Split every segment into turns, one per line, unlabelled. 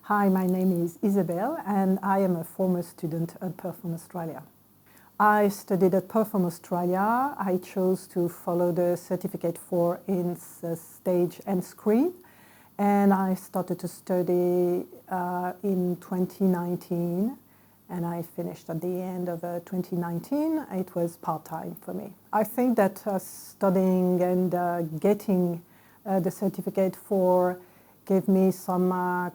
Hi, my name is Isabelle and I am a former student at Perform Australia. I studied at Perform Australia. I chose to follow the certificate Faure in stage and screen, and I started to study in 2019 and I finished at the end of 2019. It was part-time for me. I think that studying and getting the certificate Faure gave me some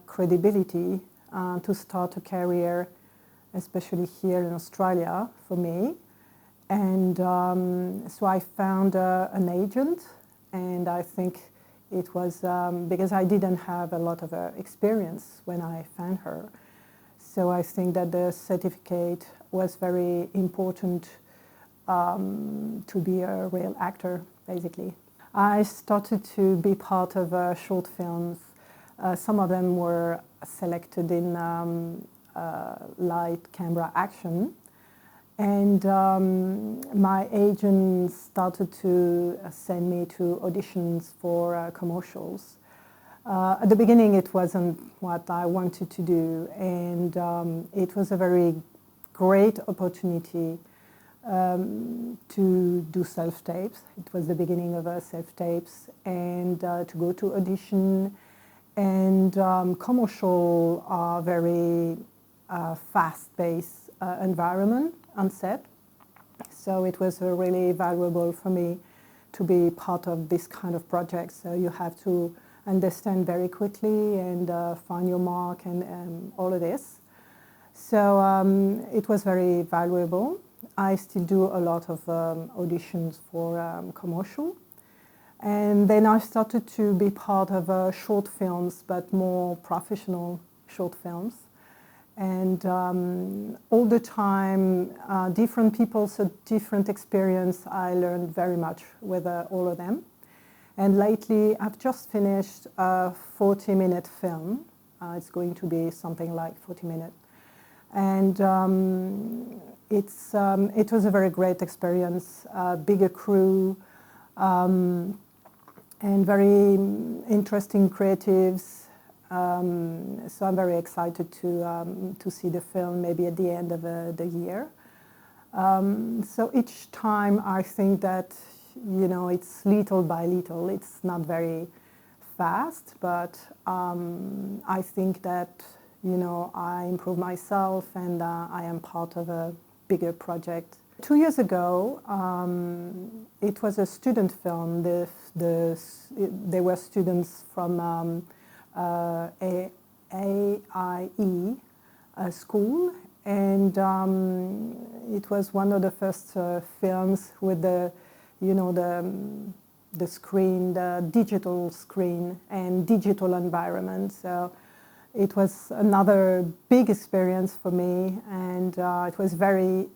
credibility to start a career, especially here in Australia for me. And so I found an agent, and I think it was because I didn't have a lot of experience when I found her. So I think that the certificate was very important to be a real actor, basically. I started to be part of short films. Some of them were selected in light camera action, and my agent started to send me to auditions for commercials. At the beginning it wasn't what I wanted to do, and it was a very great opportunity to do self-tapes. It was the beginning of self-tapes, and to go to audition. And commercial are very fast-paced environment on set. So it was really valuable for me to be part of this kind of project. So you have to understand very quickly and find your mark and all of this. So it was very valuable. I still do a lot of auditions for commercial. And then I started to be part of short films, but more professional short films. And all the time, different people, so different experience. I learned very much with all of them. And lately, I've just finished a 40-minute film. It's going to be something like 40 minutes. And it was a very great experience, bigger crew, and very interesting creatives. So I'm very excited to see the film maybe at the end of the year. So each time I think that, you know, it's little by little. It's not very fast, but I think that, you know, I improve myself and I am part of a bigger project. 2 years ago, it was a student film. They were students from AIE school, and it was one of the first films with the, you know, the screen, the digital screen and digital environment. So it was another big experience for me, and it was very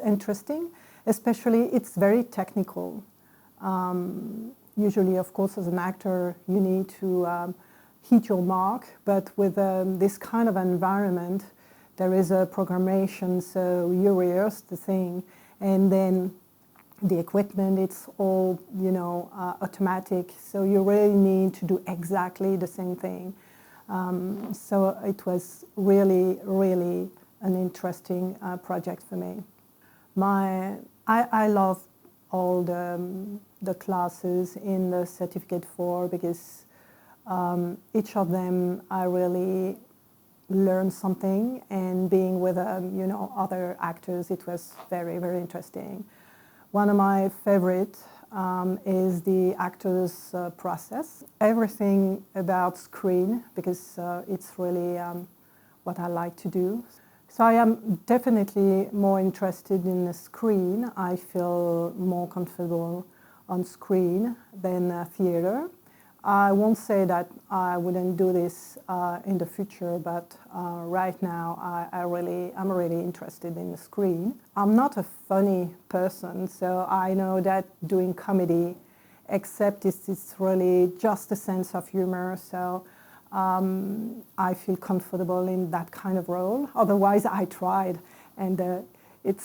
interesting. Especially, it's very technical. Usually, of course, as an actor, you need to hit your mark, but with this kind of environment, there is a programmation, so you rehearse the thing, and then the equipment, it's all, you know, automatic, so you really need to do exactly the same thing. So it was really, really an interesting project for me. I love all the classes in the certificate Faure because each of them I really learned something, and being with you know, other actors, it was very, very interesting. One of my favorite is the actor's process. Everything about screen, because it's really what I like to do. So I am definitely more interested in the screen. I feel more comfortable on screen than theater. I won't say that I wouldn't do this in the future, but right now I'm really interested in the screen. I'm not a funny person, so I know that doing comedy, except it's really just a sense of humor. So I feel comfortable in that kind of role. Otherwise, I tried, and it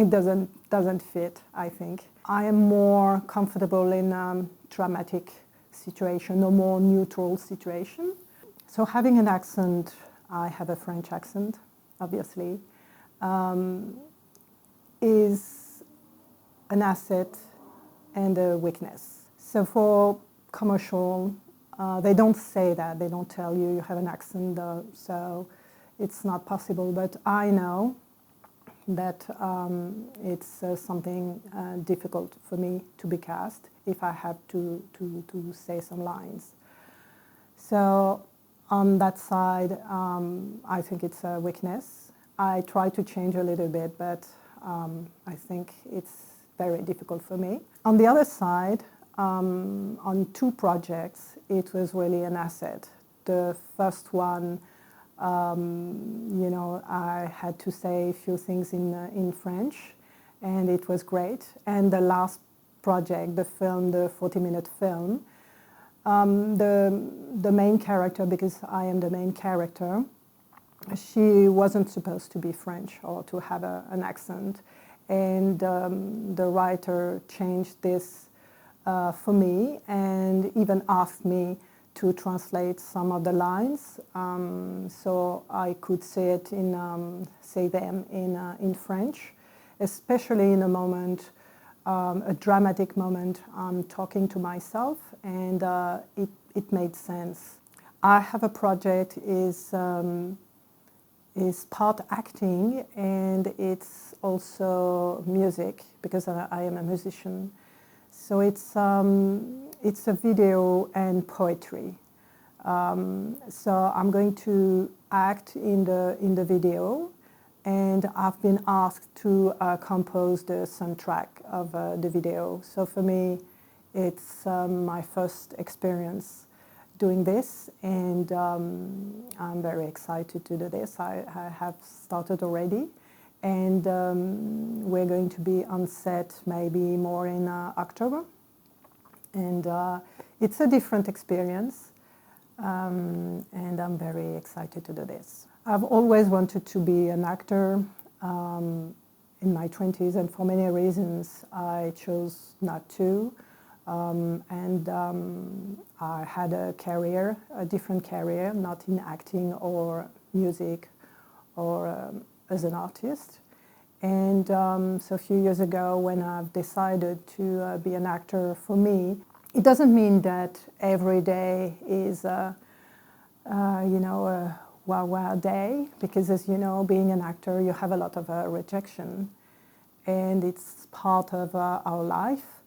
doesn't fit, I think. I am more comfortable in dramatic situation, or more neutral situation. So having an accent, I have a French accent, obviously, is an asset and a weakness. So for commercial, they don't say that, they don't tell you you have an accent, so it's not possible. But I know that it's something difficult for me to be cast if I have to say some lines. So on that side, I think it's a weakness. I try to change a little bit, but I think it's very difficult for me. On the other side, on 2 projects, it was really an asset. The first one, I had to say a few things in French, and it was great. And the last project, the film, the 40-minute film, the main character, because I am the main character, she wasn't supposed to be French or to have an accent. And the writer changed this for me and even asked me to translate some of the lines, so I could say them in French, especially in a moment, a dramatic moment. I'm talking to myself, and it made sense. I have a project is part acting, and it's also music, because I am a musician. So it's a video and poetry. So I'm going to act in the video, and I've been asked to compose the soundtrack of the video. So for me, it's my first experience doing this, and I'm very excited to do this. I have started already, and we're going to be on set maybe more in October. And it's a different experience, and I'm very excited to do this. I've always wanted to be an actor in my 20s, and for many reasons I chose not to. I had a different career, not in acting or music or as an artist. And so a few years ago, when I've decided to be an actor, for me, it doesn't mean that every day is a wow day, because as you know, being an actor, you have a lot of rejection, and it's part of our life.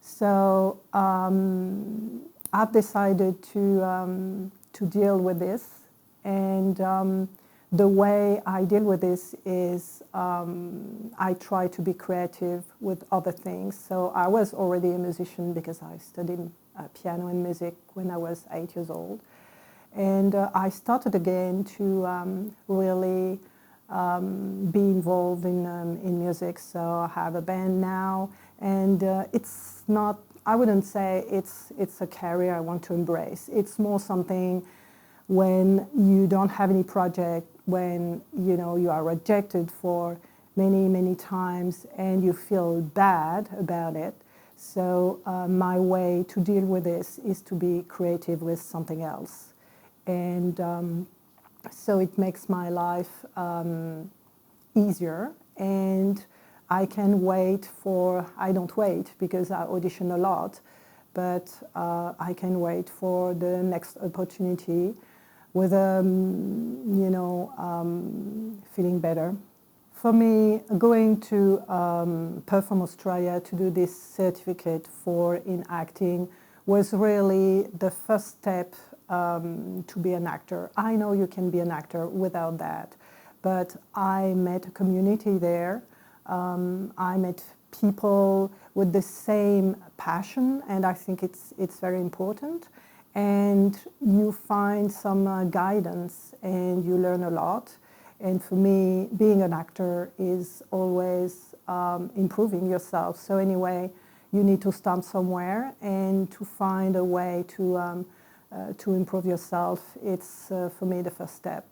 So I've decided to deal with this, and the way I deal with this is I try to be creative with other things. So I was already a musician because I studied piano and music when I was 8 years old. And I started again to really be involved in music. So I have a band now, and it's not, I wouldn't say it's a career I want to embrace. It's more something when you don't have any project, when you are rejected for many times and you feel bad about it. So my way to deal with this is to be creative with something else. And so it makes my life easier, and I can I don't wait because I audition a lot, but I can wait for the next opportunity with feeling better. For me, going to Perform Australia to do this certificate in acting was really the first step to be an actor. I know you can be an actor without that, but I met a community there. I met people with the same passion, and I think it's very important. And you find some guidance, and you learn a lot. And for me, being an actor is always improving yourself. So anyway, you need to start somewhere and to find a way to improve yourself. It's, for me, the first step.